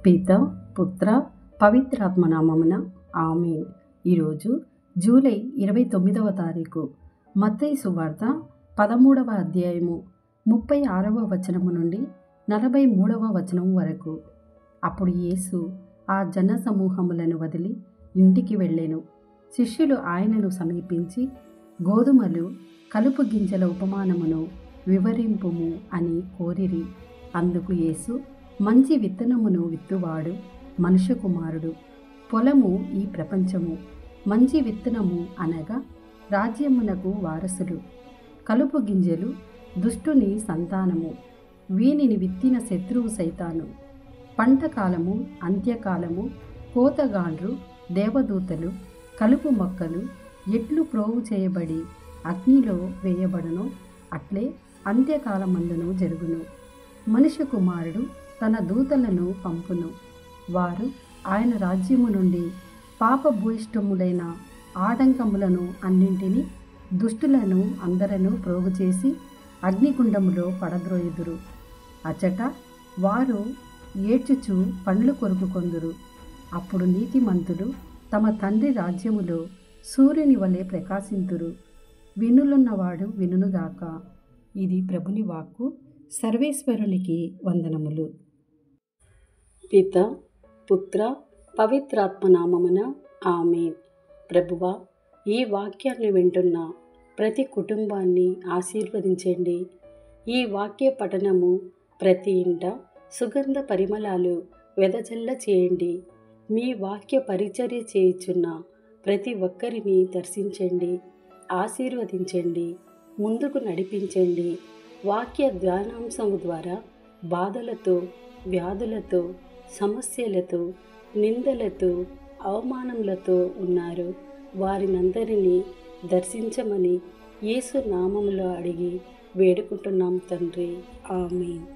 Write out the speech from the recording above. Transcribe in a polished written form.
పిత పుత్ర పవిత్రాత్మనామమున ఆమేన్. ఈరోజు జూలై 29వ తారీఖు. మత్తయి సువార్త 13వ అధ్యాయము 36వ వచనము నుండి 43వ వచనం వరకు. అప్పుడు యేసు ఆ జన సమూహములను వదిలి ఇంటికి వెళ్ళెను. శిష్యులు ఆయనను సమీపించి, గోధుమలు కలుపు గింజల ఉపమానమును వివరింపుము అని కోరిరి. అందుకు యేసు, మంచి విత్తనమును విత్తువాడు మనుష్య కుమారుడు. పొలము ఈ ప్రపంచము. మంచి విత్తనము అనగా రాజ్యమునకు వారసులు. కలుపు గింజలు దుష్టుని సంతానము. వీనిని విత్తిన శత్రువు సైతాను. పంటకాలము, అంత్యకాలము, కోతగాండ్రు, దేవదూతలు, కలుపు మొక్కలు ఎట్లు ప్రోగు చేయబడి అగ్నిలో వేయబడునో అట్లే అంత్యకాలమందును జరుగును. మనుష్య కుమారుడు తన దూతలను పంపును. వారు ఆయన రాజ్యము నుండి పాపభూయిష్టములైన ఆటంకములను అన్నింటినీ, దుష్టులను అందరను ప్రోగు చేసి అగ్నిగుండములో పడద్రోయుదురు. అచట వారు ఏడ్చుచు పండ్లు కొరుకుకొందురు. అప్పుడు నీతిమంతులు తమ తండ్రి రాజ్యములో సూర్యుని వలె ప్రకాశింతురు. వినులున్నవాడు వినుగాక. ఇది ప్రభుని వాక్కు. సర్వేశ్వరునికి వందనములు. పిత పుత్ర పవిత్రాత్మనామమున ఆమేన్. ప్రభువా, ఈ వాక్యాన్ని వింటున్న ప్రతి కుటుంబాన్ని ఆశీర్వదించండి. ఈ వాక్య పఠనము ప్రతి ఇంట సుగంధ పరిమళాలు వెదజల్ల చేయండి. మీ వాక్య పరిచర్య చేయుచున్న ప్రతి ఒక్కరిని దర్శించండి, ఆశీర్వదించండి, ముందుకు నడిపించండి. వాక్య ధ్యానాంశము ద్వారా బాధలతో, వ్యాధులతో, సమస్యలతో, నిందలతో, అవమానములతో ఉన్నారు. వారినందరినీ దర్శించమని యేసు నామములో అడిగి వేడుకుంటున్నాం తండ్రి. ఆమేన్.